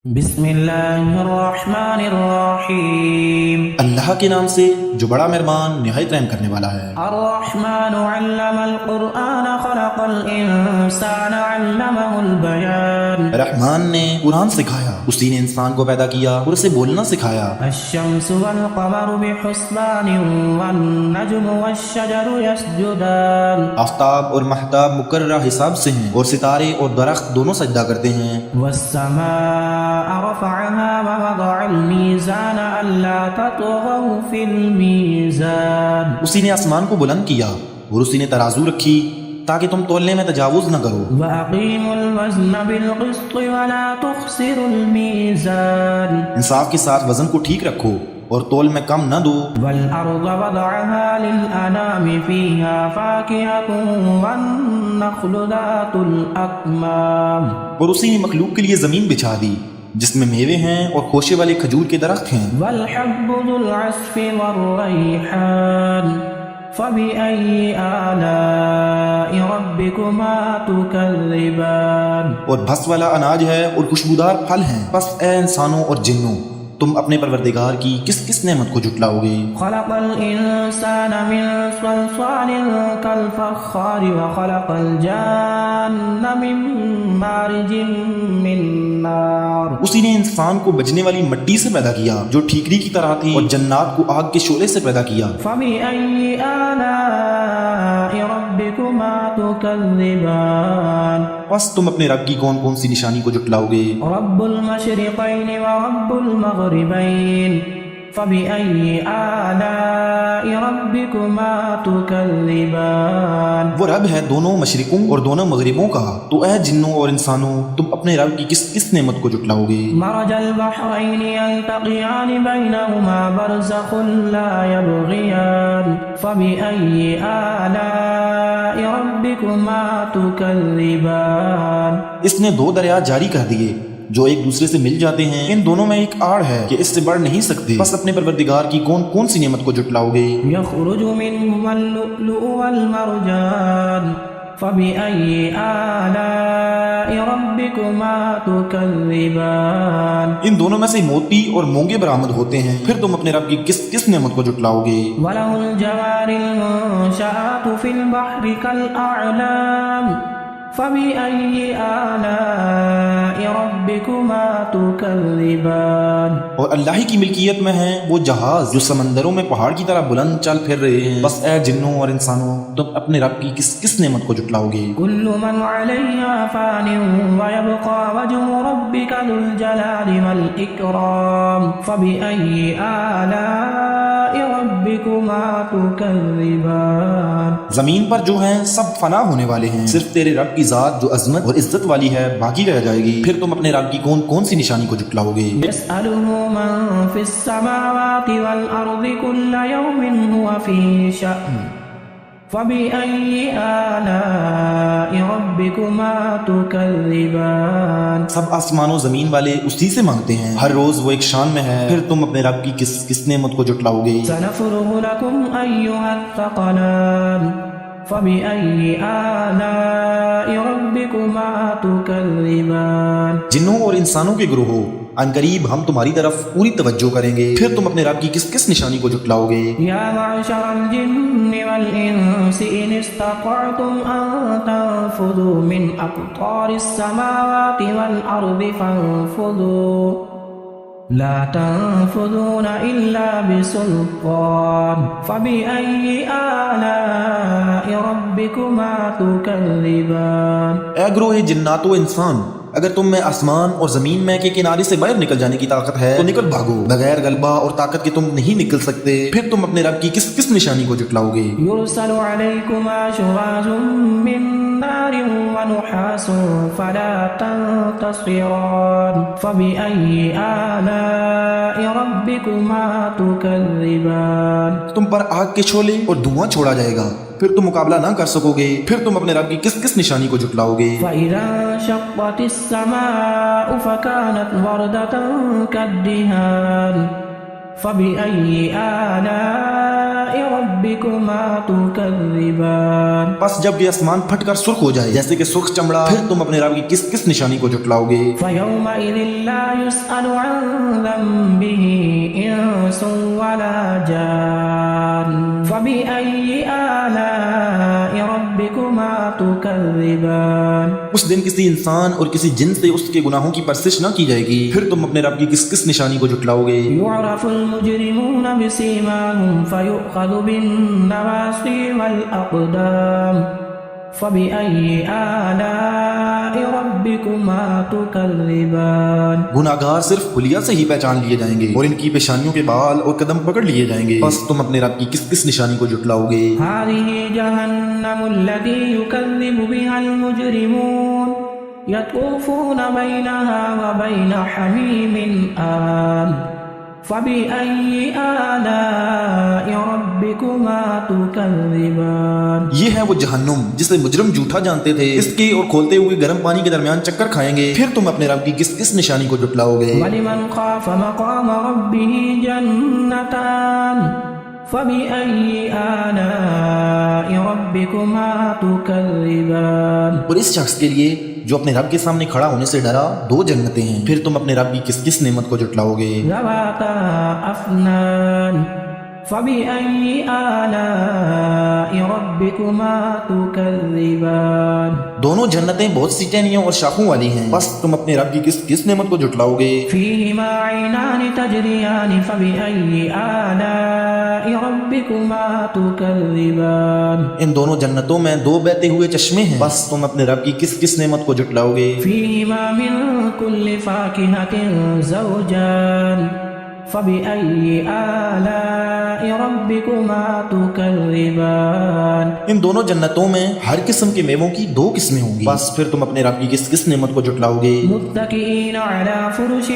بسم اللہ الرحمن الرحیم۔ اللہ کے نام سے جو بڑا مہربان نہایت رحم کرنے والا ہے۔ الرحمن علم القرآن خلق الانسان علمہ البیان۔ رحمان نے قرآن سکھایا، اسی نے انسان کو پیدا کیا اور اسے بولنا سکھایا۔ الشمس والقمر بحسبان والنجم والشجر يسجدان۔ آفتاب اور مہتاب مقررہ حساب سے ہیں اور ستارے اور درخت دونوں سجدہ کرتے ہیں۔ والسماء رفعها ووضع الميزان ألا تطغوا في الميزان۔ اسی نے آسمان کو بلند کیا اور اسی نے ترازو رکھی تاکہ تم تولنے میں تجاوز نہ کرو۔ وَأَقِيمُوا الْوَزْنَ بِالْقِسْطِ وَلَا تُخْسِرُوا الْمِيزَانَ۔ انصاف کے ساتھ وزن کو ٹھیک رکھو اور تول میں کم نہ دو۔ وَالْأَرْضَ وَضَعَهَا لِلْأَنَامِ فِيهَا فَاكِهَةٌ وَالنَّخْلُ ذَاتُ الْأَكْمَامِ۔ اور اسی نے مخلوق کے لیے زمین بچھا دی جس میں میوے ہیں اور خوشے والے کھجور کے درخت ہیں۔ وَالْحَبُّ ذُو الْعَصْفِ وَالرَّيْحَانُ فَبِأَيِّ آلَاءِ رَبِّكُمَا تُكَذِّبَانِ۔ اور بھس والا اناج ہے اور خوشبودار پھل ہیں، پس اے انسانوں اور جنوں تم اپنے پروردگار کی کس کس نعمت کو جھٹلاؤ گے۔ خلق الانسان من صلصال كالفخار وخلق الجان من مارج من نار۔ اسی نے انسان کو بجنے والی مٹی سے پیدا کیا جو ٹھیکری کی طرح تھی اور جنات کو آگ کے شعلے سے پیدا کیا۔ فبأي آلاء ربكما تكذبان۔ پس تم اپنے رب کی کون کون سی نشانی کو جھٹلاؤ گے۔ رب المشرقين ورب المغربين فبأي آلاء ربكما تكذبان۔ وہ رب ہے دونوں مشرقوں اور دونوں مغربوں کا، تو اے جنوں اور انسانوں تم اپنے رب کی کس کس نعمت کو جھٹلاؤ گے۔ مرج البحرين يلتقيان بينهما برزخ لا يبغيان فبأي آلاء ربكما تكذبان۔ اس نے دو دریا جاری کر دیے جو ایک دوسرے سے مل جاتے ہیں، ان دونوں میں ایک آڑ ہے کہ اس سے بڑھ نہیں سکتے، بس اپنے پروردگار کی کون کون سی نعمت کو جھٹلاؤ گے۔ يخرج منهما اللؤلؤ والمرجان فبأي آلاء ربكما تكذبان۔ ان دونوں میں سے موتی اور مونگے برآمد ہوتے ہیں، پھر تم اپنے رب کی کس کس نعمت کو جھٹلاؤ گے۔ وله الجوار المنشآت في البحر كالأعلام فبأي آلاء ربكما تكذبان۔ اور اللہ ہی کی ملکیت میں ہیں وہ جہاز جو سمندروں میں پہاڑ کی طرح بلند چل پھر رہے ہیں، بس اے جنوں اور انسانوں تم اپنے رب کی کس کس نعمت کو جھٹلاؤ گے۔ كل من عليها فان ويبقى وجه ربك ذو الجلال والإكرام فبأي آلاء ربكما تكذبان۔ زمین پر جو ہیں سب فنا ہونے والے ہیں، صرف تیرے رب کی ذات جو عظمت اور عزت والی ہے باقی رہ جائے گی، پھر تم اپنے رب کی کون کون سی نشانی کو جھٹلاؤ گے۔ يسأله من في السماوات والأرض كل يوم هو في شأن فبأي آلاء ربكما تكذبان۔ سب آسمان و زمین والے اسی سے مانگتے ہیں، ہر روز وہ ایک شان میں ہے، پھر تم اپنے رب کی کس کس نعمت کو جھٹلاؤ گے۔ سنفرغ لكم أيها الثقلان فبأي آلاء ربكما تكذبان۔ جنوں اور انسانوں کے گروہوں عنقریب ہم تمہاری طرف پوری توجہ کریں گے، پھر تم اپنے رب کی کس کس نشانی کو جھٹلاؤ گے۔ يا معشر الجن والإنس إن استطعتم أن تنفذوا من أقطار السماوات والأرض فانفذوا لا تنفذون إلا بسلطان فبأي آلاء ربكما تكذبان۔ اے گروہ جنات و انسان، اگر تم میں آسمان اور زمین میں کے کنارے سے باہر نکل جانے کی طاقت ہے تو نکل بھاگو، بغیر غلبہ اور طاقت کے تم نہیں نکل سکتے، پھر تم اپنے رب کی کس کس نشانی کو جھٹلاؤ گے۔ يرسل عليكما شواظ من نار ونحاس فلا تنتصران فبأي آلاء ربكما تكذبان۔ تم پر آگ کے شعلے اور دھواں چھوڑا جائے گا، پھر تم مقابلہ نہ کر سکو گے، پھر تم اپنے رب کی کس کس نشانی کو جھٹلاؤ گے۔ فإذا انشقت السماء فكانت وردة كالدهان فبأي آلاء ربكما تكذبان بس جب یہ آسمان پھٹ کر سرخ ہو جائے جیسے کہ سرخ چمڑا، پھر تم اپنے رب کی کس کس نشانی کو جھٹلاؤ گے؟ فيومئذ لا يسأل عن ذنبه إنس ولا جان فبأي آلاء ربكما تكذبان اس دن کسی انسان اور کسی جن سے اس کے گناہوں کی پرسش نہ کی جائے گی، پھر تم اپنے رب کی کس کس نشانی کو جھٹلاؤ گے؟ يعرف المجرمون بسيماهم فيؤخذ بالنواصي والأقدام فبأي آلاء ربكما تكذبان گناہگار صرف خلیہ سے ہی پہچان لیے جائیں گے اور ان کی پیشانیوں کے بال اور قدم پکڑ لیے جائیں گے، بس تم اپنے رب کی کس کس نشانی کو جھٹلاؤ گے؟ هذه جهنم التي يكذب بها المجرمون يطوفون بينها وبين حميم آن فبأي آلاء ربكما تكذبان یہ ہے وہ جہنم جسے مجرم جھوٹا جانتے تھے، اس کے اور کھولتے ہوئے گرم پانی کے درمیان چکر کھائیں گے، پھر تم اپنے رب کی کس کس نشانی کو جھٹلاؤ گے؟ ولمن خاف مقام ربه جنتان فبأي آلاء ربكما تكذبان اور اس شخص کے لیے جو اپنے رب کے سامنے کھڑا ہونے سے ڈرا دو جنتیں ہیں، پھر تم اپنے رب کی کس کس نعمت کو جھٹلاؤ گے؟ ذواتا افنان فبأي آلاء ربكما تكذبان دونوں جنتیں بہت سی ٹہنیوں اور شاخوں والی ہیں، بس تم اپنے رب کی کس کس نعمت کو جھٹلاؤ گے؟ فيهما عينان تجريان فبأي آلاء ربكما تكذبان ان دونوں جنتوں میں دو بہتے ہوئے چشمے ہیں، بس تم اپنے رب کی کس کس نعمت کو جھٹلاؤ گے؟ فيهما من كل فاكهة زوجان فبأي آلاء ربكما تكذبان ان دونوں جنتوں میں ہر قسم کے میووں کی دو قسمیں ہوں گی، بس پھر تم اپنے رب کی کس کس نعمت کو جھٹلاؤ گے؟ متكئين على فرش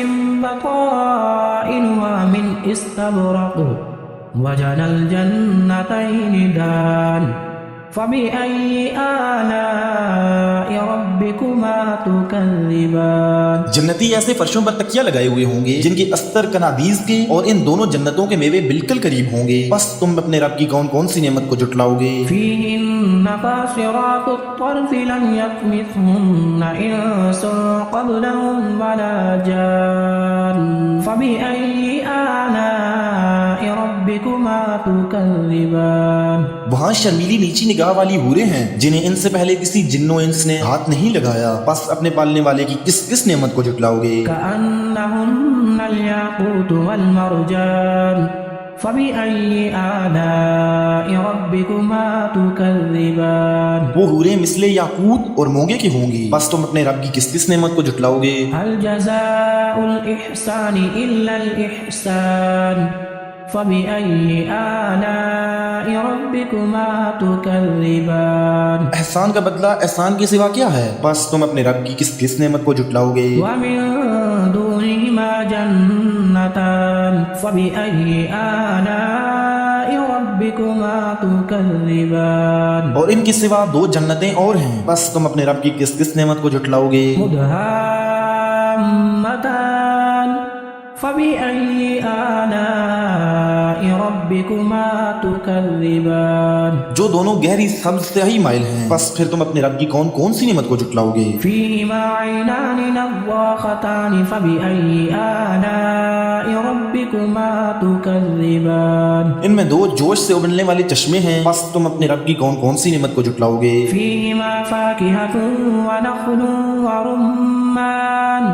بطائنها من استبرق وجنى الجنتين دان فبأي آلاء ربكما تكذبان جنتی ایسے فرشوں پر تکیہ لگائے ہوئے ہوں گے جن کی استر کنادیز کے اور ان دونوں جنتوں کے میوے بالکل قریب ہوں گے، بس تم اپنے رب کی کون کون سی نعمت کو جھٹلاؤ گے؟ فيهن قاصرات الطرف لم يطمثهن إنس قبلهم ولا جان فبأي آلاء ربكما تكذبان وہاں شرمیلی نیچی نگاہ والی حوریں ہیں جنہیں ان سے پہلے کسی جن و انس نے ہاتھ نہیں لگایا، بس اپنے پالنے والے کی کس کس نعمت کو جھٹلاؤ گے؟ كأنهن الياقوت والمرجان فبأي آلاء ربكما تكذبان وہ حوریں مثل یاقوت اور مونگے کی ہوں گی، بس تم اپنے رب کی کس کس نعمت کو جھٹلاؤ گے؟ هل جزاء الإحسان إلا الإحسان فبأي آلاء ربكما تكذبان احسان کا بدلہ احسان کے سوا کیا ہے؟ بس تم اپنے رب کی کس کس نعمت کو جھٹلاؤ گے؟ ومن دونهما جنتان فبأي آلاء ربكما تكذبان اور ان کے سوا دو جنتیں اور ہیں، بس تم اپنے رب کی کس کس نعمت کو جھٹلاؤ گے؟ مدهامتان فبأي آلاء ربكما تكذبان جو دونوں گہری سبز سیاہی مائل ہیں، بس پھر تم اپنے رب کی کون کون سی نعمت کو جھٹلاؤ گے؟ فيهما عينان نضاختان فبأي آلاء ربكما تكذبان ان میں دو جوش سے ابلنے والے چشمے ہیں، بس تم اپنے رب کی کون کون سی نعمت کو جھٹلاؤ گے؟ فيهما فاكهة ونخل ورمان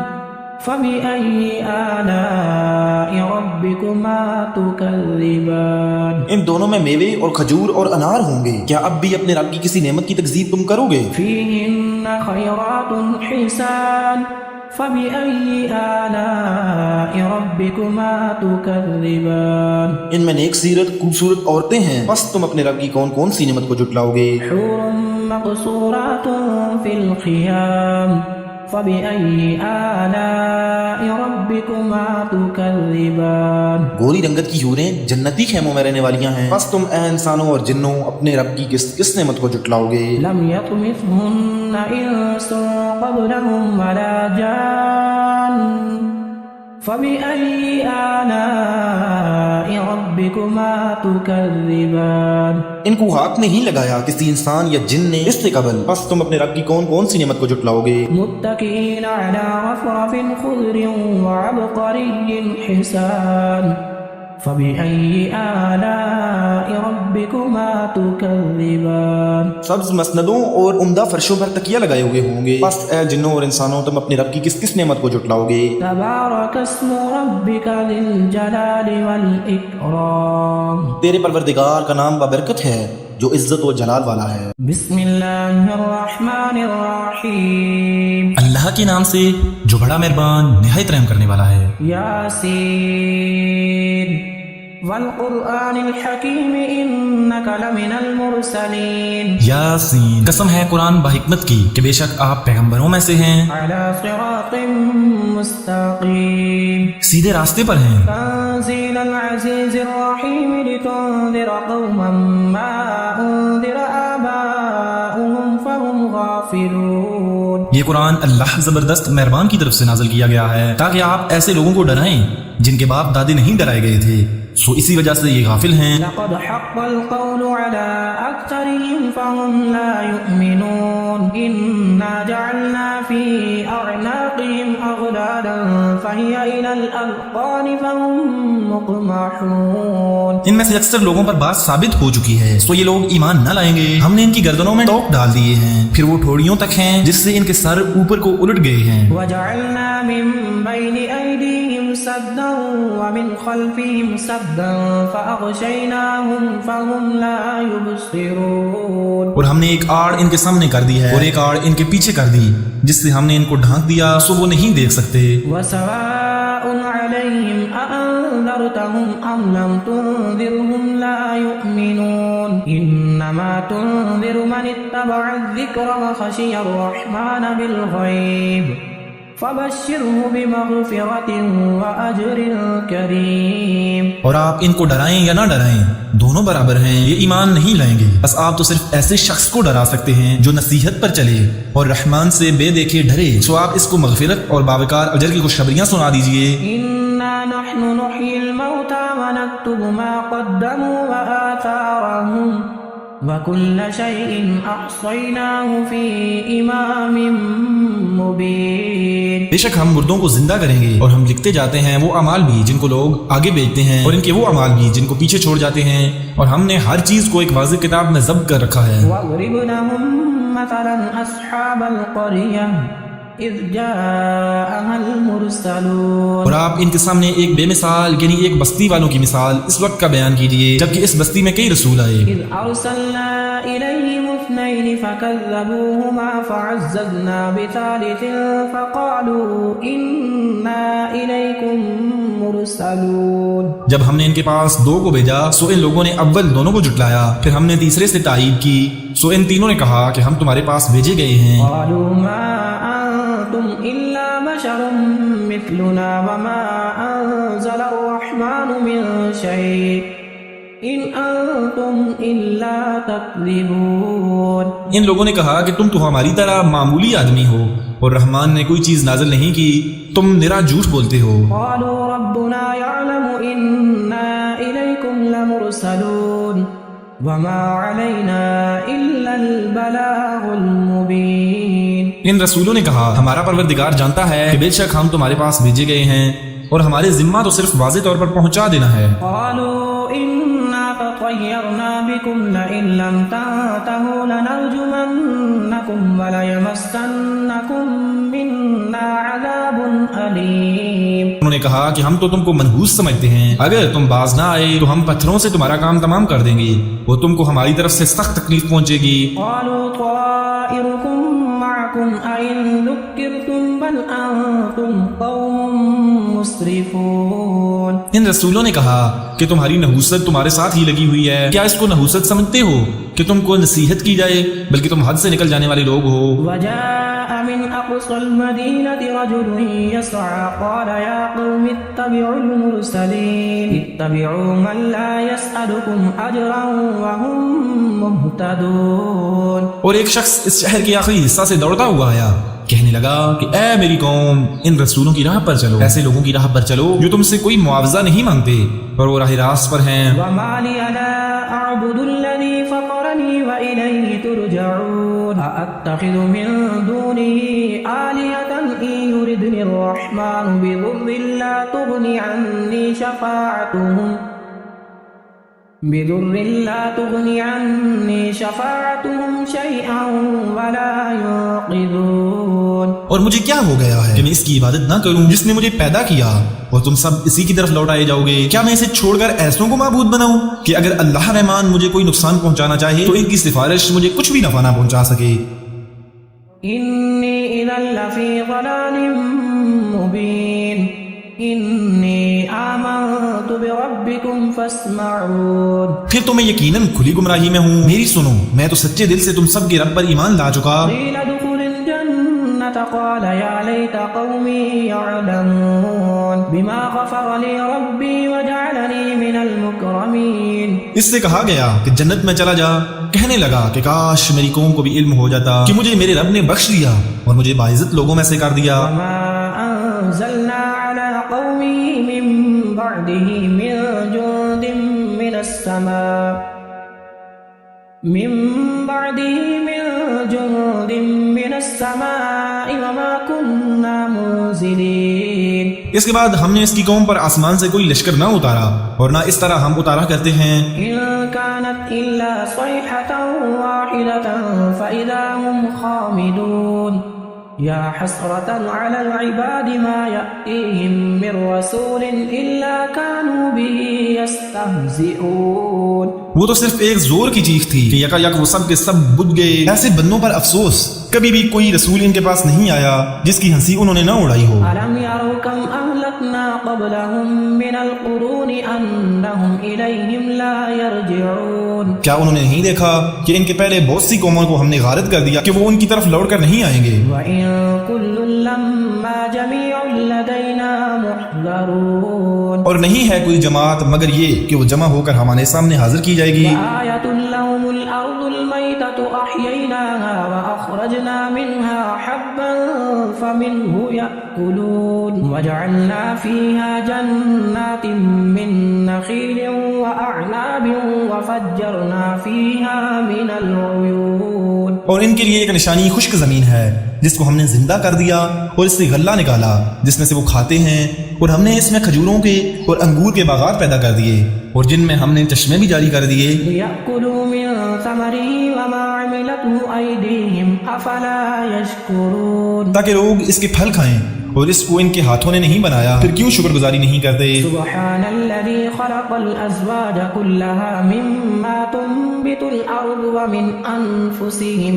فبأي آلاء ربكما تكذبان ان دونوں میں میوے اور کھجور اور انار ہوں گے، کیا اب بھی اپنے رب کی کسی نعمت کی تکذیب تم کرو گے؟ فيهن خيرات حسان فبأي آلاء ربكما تكذبان ان میں نیک سیرت خوبصورت عورتیں ہیں، بس تم اپنے رب کی کون کون سی نعمت کو جھٹلاؤ گے؟ حور مقصورات في الخيام فبأي آلاء ربكما تكذبان گوری رنگت کی حوریں جنتی خیموں میں رہنے والیاں ہیں، بس تم اے انسانوں اور جنوں اپنے رب کی کس کس نعمت کو جھٹلاؤ گے؟ لم يطمثهن إنس قبلهم ولا جان فبأي آلاء ربكما تكذبان ان کو ہاتھ نہیں لگایا کسی انسان یا جن نے اس سے قبل، بس تم اپنے رب کی کون کون سی نعمت کو جھٹلاؤ گے؟ متكئين على رفرف خضر وعبقري حسان فبأي آلاء ربكما تكذبان سبز مسندوں اور عمدہ فرشوں پر تکیہ لگائے ہوئے ہوں گے، بس اے جنوں اور انسانوں تم اپنے رب کی کس کس نعمت کو جھٹلاؤ گے؟ تبارك اسم ربك ذي الجلال والإكرام تیرے پروردگار کا نام بابرکت ہے جو عزت و جلال والا ہے۔ بسم الله الرحمن الرحيم اللہ کے نام سے جو بڑا مہربان نہایت رحم کرنے والا ہے۔ ياسين والقرآن الحكيم إنك لمن المرسلين یاسین، قسم ہے قرآن بحکمت کی کہ بے شک آپ پیغمبروں میں سے ہیں، على صراط مستقيم سیدھے راستے پر ہیں۔ تنزيل العزيز الرحيم لتنذر قوما ما أنذر آباؤهم فهم غافلون یہ قرآن اللہ زبردست مہربان کی طرف سے نازل کیا گیا ہے تاکہ آپ ایسے لوگوں کو ڈرائیں جن کے باپ دادے نہیں ڈرائے گئے تھے، سو اسی وجہ سے یہ غافل ہیں۔ لقد حق القول على أكثرهم فهم لا يؤمنون إنا جعلنا في أعناقهم أغلالا فهي إلى الأذقان فهم مقمحون ان میں سے اکثر لوگوں پر بات ثابت ہو چکی ہے، سو یہ لوگ ایمان نہ لائیں گے۔ ہم نے ان کی گردنوں میں ٹوک ڈال دیے ہیں، پھر وہ ٹھوڑیوں تک ہیں جس سے ان کے سر اوپر کو الٹ گئے ہیں۔ وجعلنا من بين أيديهم سدا ومن خلفهم سدا فأغشيناهم فهم لا يبصرون اور ہم نے ایک آڑ ان کے سامنے کر دی ہے اور ایک آڑ ان کے پیچھے کر دی جس سے ہم نے ان کو ڈھانک دیا سو وہ نہیں دیکھ سکتے۔ وسواء عليهم أأنذرتهم أم لم تنذرهم لا يؤمنون إنما تنذر من اتبع الذكر وخشي الرحمن بالغيب فبشره بمغفرة وأجر كريم۔ اور آپ ان کو ڈرائیں یا نہ ڈرائیں دونوں برابر ہیں، یہ ایمان نہیں لائیں گے، بس آپ تو صرف ایسے شخص کو ڈرا سکتے ہیں جو نصیحت پر چلے اور رحمان سے بے دیکھے ڈرے، سو آپ اس کو مغفرت اور باوقار اجر کی خوشخبریاں سنا دیجئے۔ إنا نحن نحيي الموتى ونكتب ما قدموا وآثارهم وكل شيء أحصيناه في إمام مبين۔ بے شک ہم مردوں کو زندہ کریں گے اور ہم لکھتے جاتے ہیں وہ اعمال بھی جن کو لوگ آگے بھیجتے ہیں اور ان کے وہ اعمال بھی جن کو پیچھے چھوڑ جاتے ہیں، اور ہم نے ہر چیز کو ایک واضح کتاب میں ضبط کر رکھا ہے۔ واضرب لهم مثلا أصحاب القرية إذ جاءها المرسلون۔ اور آپ ان کے سامنے ایک بے مثال یعنی ایک بستی والوں کی مثال اس وقت کا بیان کیجئے جبکہ اس بستی میں کئی رسول آئے۔ إذ أرسلنا إليهم اثنين فكذبوهما فعززنا بثالث فقالوا إنا إليكم مرسلون۔ جب ہم نے ان کے پاس دو کو بھیجا سو ان لوگوں نے اول دونوں کو جھٹلایا، پھر ہم نے تیسرے سے تائید کی، سو ان تینوں نے کہا کہ ہم تمہارے پاس بھیجے گئے ہیں۔ قالوا ما أنتم إلا بشر مثلنا وما أنزل الرحمن من شيء إن أنتم إلا تكذبون۔ ان لوگوں نے کہا کہ تم تو ہماری طرح معمولی آدمی ہو اور رحمان نے کوئی چیز نازل نہیں کی، تم نرا جھوٹ بولتے ہو۔ قالوا ربنا يعلم إنا إليكم لمرسلون وما علينا إلا البلاغ المبين۔ ان رسولوں نے کہا ہمارا پروردگار جانتا ہے کہ بے شک ہم تمہارے پاس بھیجے گئے ہیں اور ہمارے ذمہ تو صرف واضح طور پر پہنچا دینا ہے۔ قالوا إنا تطيرنا بكم لئن لم تنتهوا لنرجمنكم وليمسنكم منا عذاب أليم۔ انہوں نے کہا کہ ہم تو تم کو منحوس سمجھتے ہیں، اگر تم باز نہ آئے تو ہم پتھروں سے تمہارا کام تمام کر دیں گے، وہ تم کو ہماری طرف سے سخت تکلیف پہنچے گی۔ قالوا طائركم معكم أئن ذكرتم بل أنتم قوم مسرفون۔ ان رسولوں نے کہا کہ تمہاری نحوست تمہارے ساتھ ہی لگی ہوئی ہے، کیا اس کو نحوست سمجھتے ہو کہ تم کو نصیحت کی جائے، بلکہ تم حد سے نکل جانے والے لوگ ہو۔ وجاء من أقصى المدينة رجل يسعى قال يا قوم اتبعوا المرسلين اتبعوا من لا يسألكم أجرا وهم مهتدون۔ اور ایک شخص اس شہر کے آخری حصہ سے دوڑتا ہوا آیا کہنے لگا کہ اے میری قوم، ان رسولوں کی راہ پر چلو، ایسے لوگوں کی راہ پر چلو جو تم سے کوئی معاوضہ نہیں مانگتے اور وہ راہ راست پر ہیں۔ وما لي لا أعبد الذي فطرني وإليه ترجعون أأتخذ من دونه آلهة إن يردني الرحمن بضر لا تغني عني شفاعتهم شيئا ولا ينقذون۔ اور مجھے کیا ہو گیا ہے کہ میں اس کی عبادت نہ کروں جس نے مجھے پیدا کیا، اور تم سب اسی کی طرف لوٹائے جاؤ گے؟ کیا میں اسے چھوڑ کر ایسوں کو معبود بناؤں کہ اگر اللہ رحمان مجھے کوئی نقصان پہنچانا چاہے تو ان کی سفارش مجھے کچھ بھی نفع نہ پہنچا سکے؟ إني إذا لفي ضلال مبين إني آمنت بربكم فاسمعون۔ پھر تو میں یقیناً کھلی گمراہی میں ہوں، میری سنو، میں تو سچے دل سے تم سب کے رب پر ایمان لا چکا۔ قيل ادخل الجنة قال يا ليت قومي يعلمون بما غفر لي ربي وجعلني من المكرمين۔ اس سے کہا گیا کہ جنت میں چلا جا، کہنے لگا کہ کاش میری قوم کو بھی علم ہو جاتا کہ مجھے میرے رب نے بخش دیا اور مجھے باعزت لوگوں میں سے کر دیا۔ وما أنزلنا على قومه من بعده من جند من السماء وما كنا منزلين۔ اس کے بعد ہم نے اس کی قوم پر آسمان سے کوئی لشکر نہ اتارا اور نہ اس طرح ہم اتارا کرتے ہیں۔ إن كانت إلا صيحة واحدة فإذا هم خامدون يا حسرة على العباد ما يأتيهم من رسول إلا كانوا به يستهزئون۔ وہ تو صرف ایک زور کی چیخ تھی کہ یکا یک وہ سب کے سب بجھ گئے۔ ایسے بندوں پر افسوس، کبھی بھی کوئی رسول ان کے پاس نہیں آیا جس کی ہنسی انہوں نے نہ اڑائی ہو۔ ألم يروا كم أهلكنا قبلهم من القرون أنهم إليهم لا يرجعون۔ کیا انہوں نے نہیں دیکھا کہ ان کے پہلے بہت سی قوموں کو ہم نے غارت کر دیا کہ وہ ان کی طرف لوٹ کر نہیں آئیں گے۔ وإن كل لما جميع لدينا محضرون۔ اور نہیں ہے کوئی جماعت مگر یہ کہ وہ جمع ہو کر ہمارے سامنے حاضر کی جائے گی۔ وآية لهم الأرض الميتة أحييناها وأخرجنا منها حبا فمنه يأكلون وجعلنا فيها جنات من نخيل وأعناب وفجرنا فيها من العيون۔ اور ان کے لیے ایک نشانی خشک زمین ہے جس کو ہم نے زندہ کر دیا اور اس سے غلہ نکالا جس میں سے وہ کھاتے ہیں، اور ہم نے اس میں کھجوروں کے اور انگور کے باغات پیدا کر دیے اور جن میں ہم نے چشمے بھی جاری کر دیے۔ ليأكلوا من ثمره وما عملته أيديهم أفلا يشكرون۔ تاکہ لوگ اس کے پھل کھائیں، اور اس کو ان کے ہاتھوں نے نہیں بنایا، پھر کیوں شکر گزاری نہیں کرتے؟ سبحان الذي خلق الأزواج كلها مما تنبت الأرض ومن أنفسهم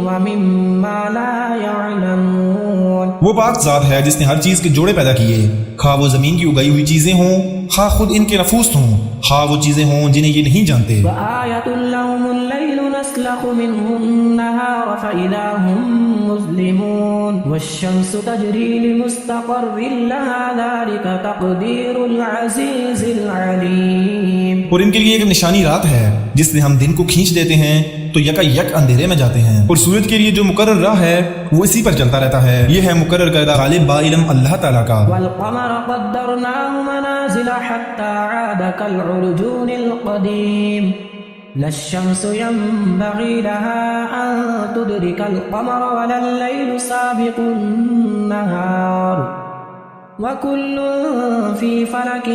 ومما لا يعلمون۔ وہ پاک ذات ہے جس نے ہر چیز کے جوڑے پیدا کیے، خواہ وہ زمین کی اگائی ہوئی چیزیں ہوں، خواہ خود ان کے نفوس ہوں، خواہ وہ چیزیں ہوں جنہیں یہ نہیں جانتے۔ وآية لهم الليل نسلخ منه النهار فإذا هم مظلمون والشمس تجري لمستقر لها ذلك تقدير العزيز العليم۔ اور ان کے لیے ایک نشانی رات ہے جس سے ہم دن کو کھینچ دیتے ہیں تو یکا یک اندھیرے میں جاتے ہیں، اور سورج کے لیے جو مقرر راہ ہے وہ اسی پر چلتا رہتا ہے۔ یہ ہے مقرر کردہ غالب با علم اللہ تعالیٰ کا۔ والقمر قدرناه منازل حتى عاد كالعرجون القديم لا الشمس ينبغي لها أن تدرك القمر ولا الليل سابق النهار وَكُلٌّ فِي فَلَكٍ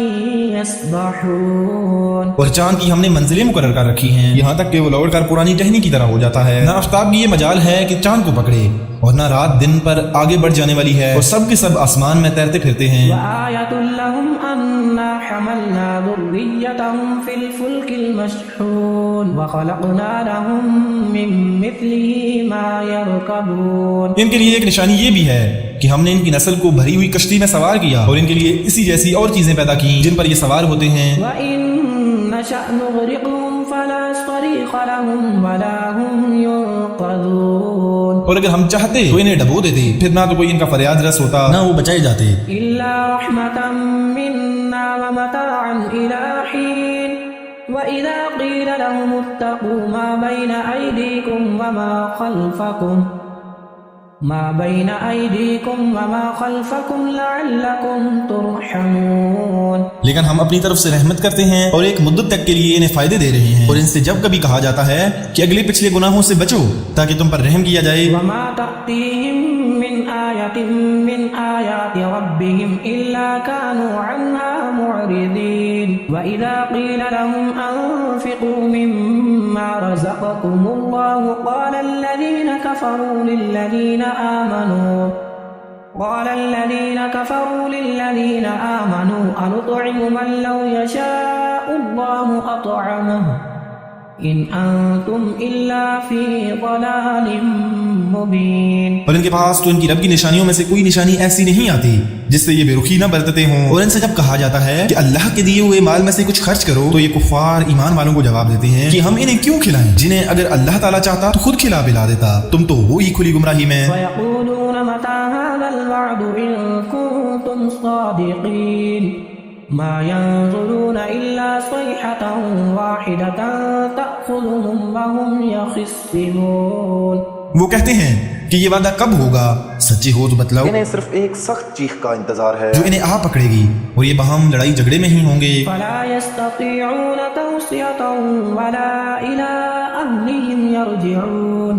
يَسْبَحُونَ۔ اور چاند کی ہم نے منزلیں مقرر کر رکھی ہیں یہاں تک کہ وہ لوٹ کر پرانی ٹہنی کی طرح ہو جاتا ہے۔ نہ آفتاب کی یہ مجال ہے کہ چاند کو پکڑے، اور نہ رات دن پر آگے بڑھ جانے والی ہے، اور سب کے سب آسمان میں تیرتے پھرتے ہیں۔ وَآيَةٌ لَهُمْ أَنَّا حَمَلْنَا ذُرِّيَّتَهُمْ فِي الْفُلْكِ الْمَشْحُونِ وَخَلَقْنَا لَهُم مِّن مِّثْلِهِ مَا يَرْكَبُونَ۔ ان کے لیے ایک نشانی یہ بھی ہے کہ ہم نے ان کی نسل کو بھری ہوئی کشتی میں سوار کیا اور ان کے لیے اسی جیسی اور چیزیں پیدا کی جن پر یہ سوار ہوتے ہیں۔ وَإِن نَّشَأْ نُغْرِقْهُمْ فَلَا صَرِيخَ لَهُمْ وَلَا هُمْ يُنقَذُونَ۔ اور اگر ہم چاہتے تو انہیں ڈبو دیتے، پھر نہ تو کوئی ان کا فریاد رس ہوتا نہ وہ بچائے جاتے۔ إِلَّا رَحْمَةً مِّنَّا وَمَتَاعًا إِلَىٰ حِينٍ وَإِذَا قِيلَ لَهُمُ اتَّقُوا مَا بَيْنَ أَيْدِيكُمْ وَمَا خَلْفَكُمْ لَعَلَّكُمْ تُرْحَمُونَ. لیکن ہم اپنی طرف سے رحمت کرتے ہیں اور ایک مدت تک کے لیے انہیں فائدے دے رہے ہیں، اور ان سے جب کبھی کہا جاتا ہے کہ اگلے پچھلے گناہوں سے بچو تاکہ تم پر رحم کیا جائے، وَمَا تَأْتِيهِم مِّنْ آيَةٍ مِّنْ آيَاتِ رَبِّهِمْ إِلَّا كَانُوا عَنْهَا مُعْرِضِينَ. وَإِذَا قِيلَ لَهُمْ أَنفِقُوا مِمَّا رَزَقَكُمُ اللَّهُ قَالَ الَّذِينَ كَفَرُوا لِلَّذِينَ آمَنُوا أَنُطْعِمُ مَن لَّوْ يَشَاءُ اللَّهُ أَطْعَمَهُ إِنْ أَنتُمْ إِلَّا فِي ضَلَالٍ مُبِينٍ. اور ان کے پاس تو ان کی رب کی نشانیوں میں سے کوئی نشانی ایسی نہیں آتی جس سے یہ بے رخی نہ برتتے ہوں. اور ان سے جب کہا جاتا ہے کہ اللہ کے دیے ہوئے مال میں سے کچھ خرچ کرو تو یہ کفار ایمان والوں کو جواب دیتے ہیں کہ ہم انہیں کیوں کھلائیں جنہیں اگر اللہ تعالیٰ چاہتا تو خود کھلا پلا دیتا، تم تو وہی کھلی گمراہی میں. وَيَقُولُونَ مَتَى هَذَا الْوَعْدُ إِن كُنتُمْ صَادِقِينَ مَا يَنظُرُونَ إِلَّا صَيْحَةً وَاحِدَةً تَأْخُذُهُمْ وَهُمْ يَخِصِّمُونَ. وہ کہتے ہیں کہ یہ وعدہ کب ہوگا، سچی ہو تو بتلاؤ. انہیں صرف ایک سخت چیخ کا انتظار ہے جو انہیں آ پکڑے گی اور یہ باہم لڑائی جھگڑے میں ہی ہوں گے. فَلَا يَسْتَطِيعُونَ تَوْصِيَةً وَلَا إِلَىٰ أَهْلِهِمْ يَرْجِعُونَ.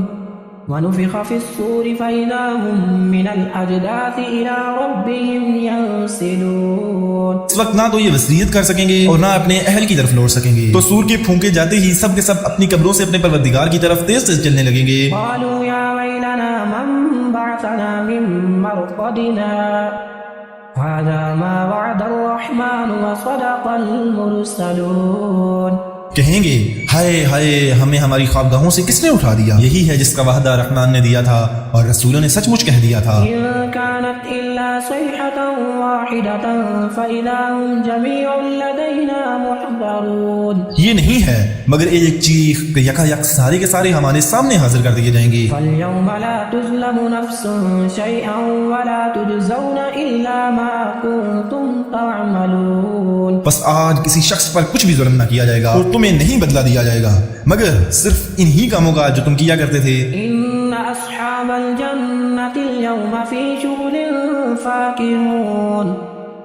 وَنُفِخَ فِي الصُّورِ فَإِذَا هُم مِّنَ الْأَجْدَاثِ إِلَىٰ رَبِّهِمْ يَنسِلُونَ. اس وقت نہ تو یہ وصیت کر سکیں گے اور نہ اپنے اہل کی طرف لوٹ سکیں گے، تو سور کے پھونکے جاتے ہی سب کے سب اپنی قبروں سے اپنے پروردگار کی طرف تیز تیز چلنے لگیں گے. قَالُوا يَا وَيْلَنَا مَن بَعَثَنَا مِن مَّرْقَدِنَا هَٰذَا مَا وَعَدَ الرَّحْمَٰنُ وَصَدَقَ الْمُرْسَلُونَ. کہیں گے ہائے ہائے ہمیں ہماری خوابگاہوں سے کس نے اٹھا دیا، یہی ہے جس کا وعدہ رحمان نے دیا تھا اور رسولوں نے سچ مچ کہہ دیا تھا. إِن كَانَتْ إِلَّا صَيْحَةً وَاحِدَةً فَإِذَا هُمْ جَمِيعٌ لَّدَيْنَا مُحْضَرُونَ. یہ نہیں ہے مگر ایک چیخ کہ یکا یک سارے کے سارے ہمارے سامنے حاضر کر دیے جائیں گے. فَالْيَوْمَ لَا تُظْلَمُ نَفْسٌ شَيْئًا وَلَا تُجْزَوْنَ إِلَّا مَا كُنتُمْ تَعْمَلُونَ. بس آج کسی شخص پر کچھ بھی ظلم نہ کیا جائے گا اور تمہیں نہیں بدلہ دیا جائے گا مگر صرف انہی کاموں کا جو تم کیا کرتے تھے. إِنَّ أَصْحَابَ الْجَنَّةِ الْيَوْمَ فِي شُغُلٍ فَاكِهُونَ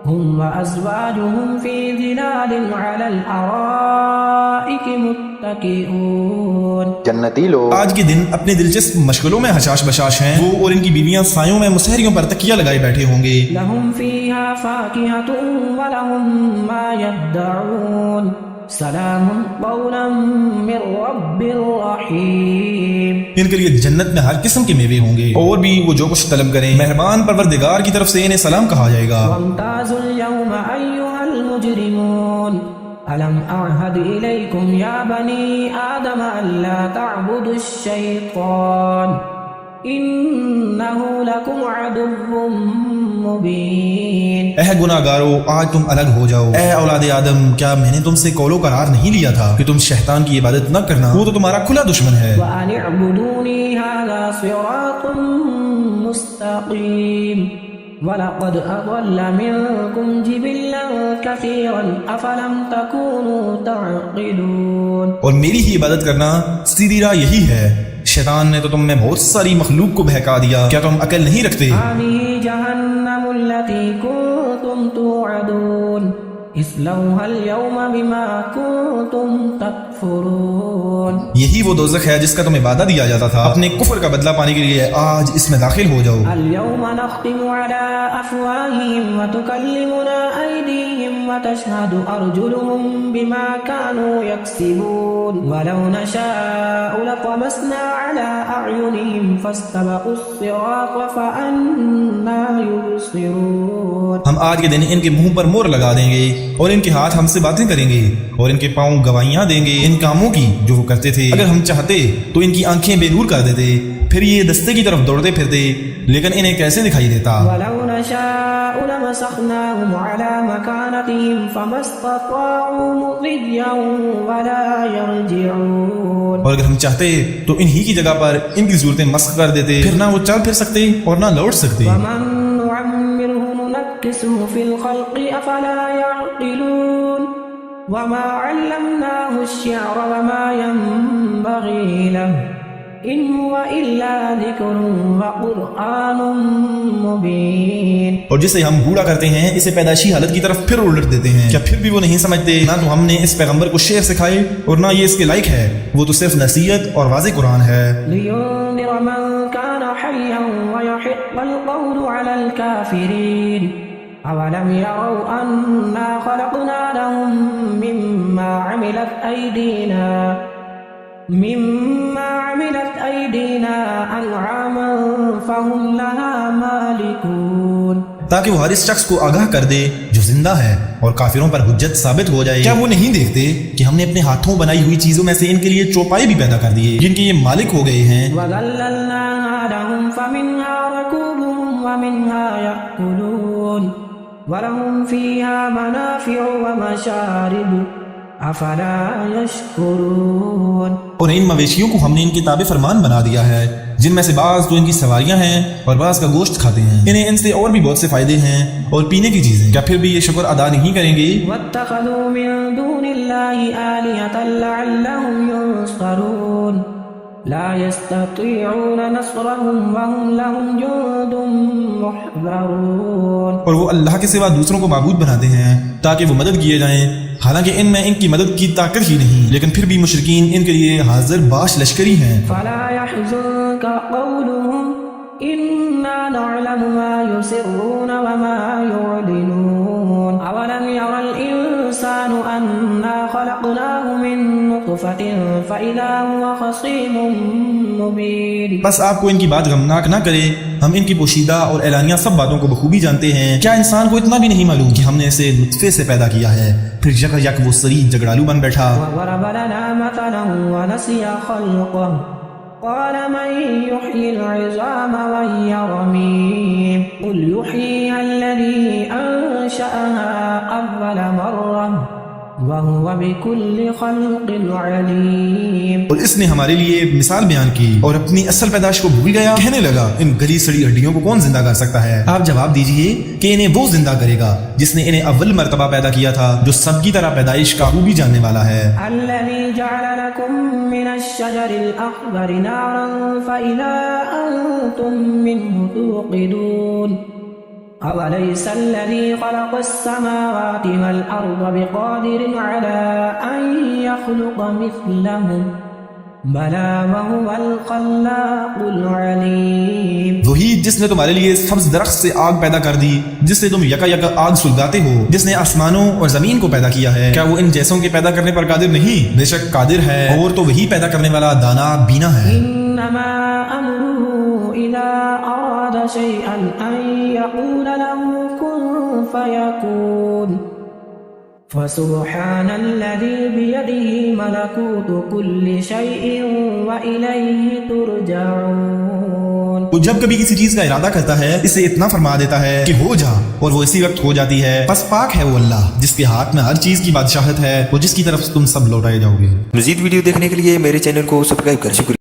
هُمْ وَأَزْوَاجُهُمْ فِي ظِلَالٍ عَلَى الْأَرَائِكِ مُتَّكِئُونَ. جنتی لوگ آج کے دن اپنے دلچسپ مشغلوں میں حشاش بشاش ہیں، وہ اور ان کی بیویاں سایوں میں مسہریوں پر تکیہ لگائے بیٹھے ہوں گے. لَهُمْ فِيهَا فَاكِهَةٌ وَلَهُمْ مَا يَدَّعُونَ سَلَامٌ قَوْلًا مِّن رَّبٍّ رَّحِيمٍ. ان کے لیے جنت میں ہر قسم کے میوے ہوں گے اور بھی وہ جو کچھ طلب کریں مہربان پروردگار کی طرف سے انہیں سلام کہا جائے گا. وَامْتَازُوا الْيَوْمَ أَيُّهَا الْمُجْرِمُونَ أَلَمْ أَعْهَدْ إِلَيْكُمْ يَا بَنِي آدَمَ أَلَّا تَعْبُدُوا الشَّيْطَانَ إِنَّهُ لَكُمْ عَدُوٌّ مُّبِينٌ. اے گناہگارو آج تم الگ ہو جاؤ. اے اولاد آدم کیا میں نے تم سے قول و قرار نہیں لیا تھا کہ تم شیطان کی عبادت نہ کرنا، وہ تو تمہارا کھلا دشمن ہے. وَأَنِ اعْبُدُونِي هَٰذَا صِرَاطٌ مُّسْتَقِيمٌ. وَلَقَدْ أَضَلَّ مِنكُمْ جِبِلًّا كَثِيرًا أَفَلَمْ تَكُونُوا تَعْقِلُونَ. اور میری ہی عبادت کرنا سیدھی راہ یہی ہے. شیطان نے تو تم میں بہت ساری مخلوق کو بہکا دیا، کیا تم عقل نہیں رکھتے؟ هَٰذِهِ جَهَنَّمُ الَّتِي كُنتُمْ تُوعَدُونَ اصْلَوْهَا الْيَوْمَ بِمَا كُنتُمْ تَكْفُرُونَ. یہی وہ دوزخ ہے جس کا تمہیں وعدہ دیا جاتا تھا، اپنے کفر کا بدلہ پانے کے لیے آج اس میں داخل ہو جاؤ. الْيَوْمَ نَخْتِمُ عَلَىٰ أَفْوَاهِهِمْ وَتُكَلِّمُنَا أَيْدِيهِمْ وَتَشْهَدُ أَرْجُلُهُم بِمَا كَانُوا يَكْسِبُونَ. وَلَوْ نَشَاءُ لَطَمَسْنَا عَلَىٰ أَعْيُنِهِمْ فَاسْتَبَقُوا الصِّرَاطَ فَأَنَّىٰ يُبْصِرُونَ. ہم آج کے دن ان کے منہ پر مور لگا دیں گے اور ان کے ہاتھ ہم سے باتیں کریں گے اور ان کے پاؤں گواہیاں دیں گے ان کاموں کی جو وہ کرتے تھے. اگر ہم چاہتے تو ان کی آنکھیں بے نور کر دیتے، پھر یہ دستے کی طرف دوڑتے پھرتے، لیکن انہیں کیسے دکھائی دیتا. وَلَوْ نَشَاءُ لَمَسَخْنَاهُمْ عَلَىٰ مَكَانَتِهِمْ فَمَا اسْتَطَاعُوا مُضِيًّا وَلَا يَرْجِعُونَ. اور اگر ہم چاہتے تو انہی کی جگہ پر ان کی صورتیں مسخ کر دیتے، پھر نہ وہ چل پھر سکتے اور نہ لوٹ سکتے. وَمَن نُّعَمِّرْهُ نُنَكِّسْهُ فِي الْخَلْقِ أَفَلَا يَعْقِلُونَ. وما علمناه الشعر وما ينبغي له إن هو إلا ذكر وقرآن مبين. اور جسے ہم بوڑھا کرتے ہیں اسے پیدائشی حالت کی طرف پھر الٹ دیتے ہیں. کیا پھر بھی وہ نہیں سمجھتے؟ نہ تو ہم نے اس پیغمبر کو شعر سکھائے اور نہ یہ اس کے لائق ہے. وہ تو صرف نصیحت اور واضح قرآن ہے. لينذر من كان حيا ويحق القول على الكافرين أولم يروا أنا خلقنا لهم مما عملت أيدينا أنعاما فهم لها مالكون. تاکہ وہ ہر اس شخص کو آگاہ کر دے جو زندہ ہے اور کافروں پر حجت ثابت ہو جائے. کیا وہ نہیں دیکھتے کہ ہم نے اپنے ہاتھوں بنائی ہوئی چیزوں میں سے ان کے لیے چوپائے بھی پیدا کر دیے جن کے یہ مالک ہو گئے ہیں. وَذَلَّلْنَاهَا لَهُمْ فَمِنْهَا رَكُوبُهُمْ وَمِنْهَا يَأْكُلُونَ وَلَهُمْ فِيهَا مَنَافِعُ وَمَشَارِبُ أَفَلَا يَشْكُرُونَ. اور ان مویشیوں کو ہم نے ان کے تابع فرمان بنا دیا ہے جن میں سے بعض تو ان کی سواریاں ہیں اور بعض کا گوشت کھاتے ہیں. انہیں ان سے اور بھی بہت سے فائدے ہیں اور پینے کی چیزیں. کیا پھر بھی یہ شکر ادا نہیں کریں گے؟ وَاتَّخَذُوا مِن دُونِ اللَّهِ آلِهَةً لَعَلَّهُمْ يُنصَرُونَ لا يستطيعون نصرهم وهم لهم جند محضرون. اور وہ اللہ کے سوا دوسروں کو معبود بناتے ہیں تاکہ وہ مدد کیے جائیں حالانکہ ان میں ان کی مدد کی طاقت ہی نہیں. لیکن پھر بھی مشرکین ان کے لیے حاضر باش لشکری ہیں. فلا يحزنك قولهم إنا نعلم ما يسرون وما يعلنون أولم ير الإنسان أنا خلقناه من نطفة فإذا هو خصيم مبين. بس آپ کو ان کی بات غمناک نہ کرے. ہم ان کی پوشیدہ اور اعلانیہ سب باتوں کو بخوبی جانتے ہیں. کیا انسان کو اتنا بھی نہیں معلوم کہ ہم نے اسے نطفے سے پیدا کیا ہے پھر یک یک وہ سری جگڑالو بن بیٹھا. وضرب لنا مثلا ونسي خلقه قال من يحيي العظام وهي رميم قل يحييها الذي أنشأها أول مرة وهو بكل خلق عليم. اور اس نے ہمارے لیے مثال بیان کی اور اپنی اصل پیدائش کو بھول گیا. کہنے لگا ان گلی سڑی ہڈیوں کو کون زندہ کر سکتا ہے؟ آپ جواب دیجئے کہ انہیں وہ زندہ کرے گا جس نے انہیں اول مرتبہ پیدا کیا تھا جو سب کی طرح پیدائش کا خوبی جاننے والا ہے. الذي جعل لكم من الشجر الأخضر نارا فإذا أنتم منه توقدون أوليس الذي خلق السماوات والأرض بقادر على أن يخلق مثلهم بلى وهو الخلاق العليم. وہی جس نے تمہارے لیے سبز درخت سے آگ پیدا کر دی جس سے تم یکا یکا آگ سلگاتے ہو. جس نے آسمانوں اور زمین کو پیدا کیا ہے. کیا وہ ان جیسوں کے پیدا کرنے پر قادر نہیں؟ بے شک قادر ہے اور تو وہی پیدا کرنے والا دانا بینا ہے. إنما أمره إذا أراد شيئا أن يقول له كن فيكون فسبحان الذي بيده ملكوت كل شيء وإليه ترجعون. وہ جب کبھی کسی چیز کا ارادہ کرتا ہے اسے اتنا فرما دیتا ہے کہ ہو جا اور وہ اسی وقت ہو جاتی ہے. بس پاک ہے وہ اللہ جس کے ہاتھ میں ہر چیز کی بادشاہت ہے وہ جس کی طرف تم سب لوٹائے جاؤ گے. مزید ویڈیو دیکھنے کے لیے میرے چینل کو سبسکرائب کریں. شکریہ.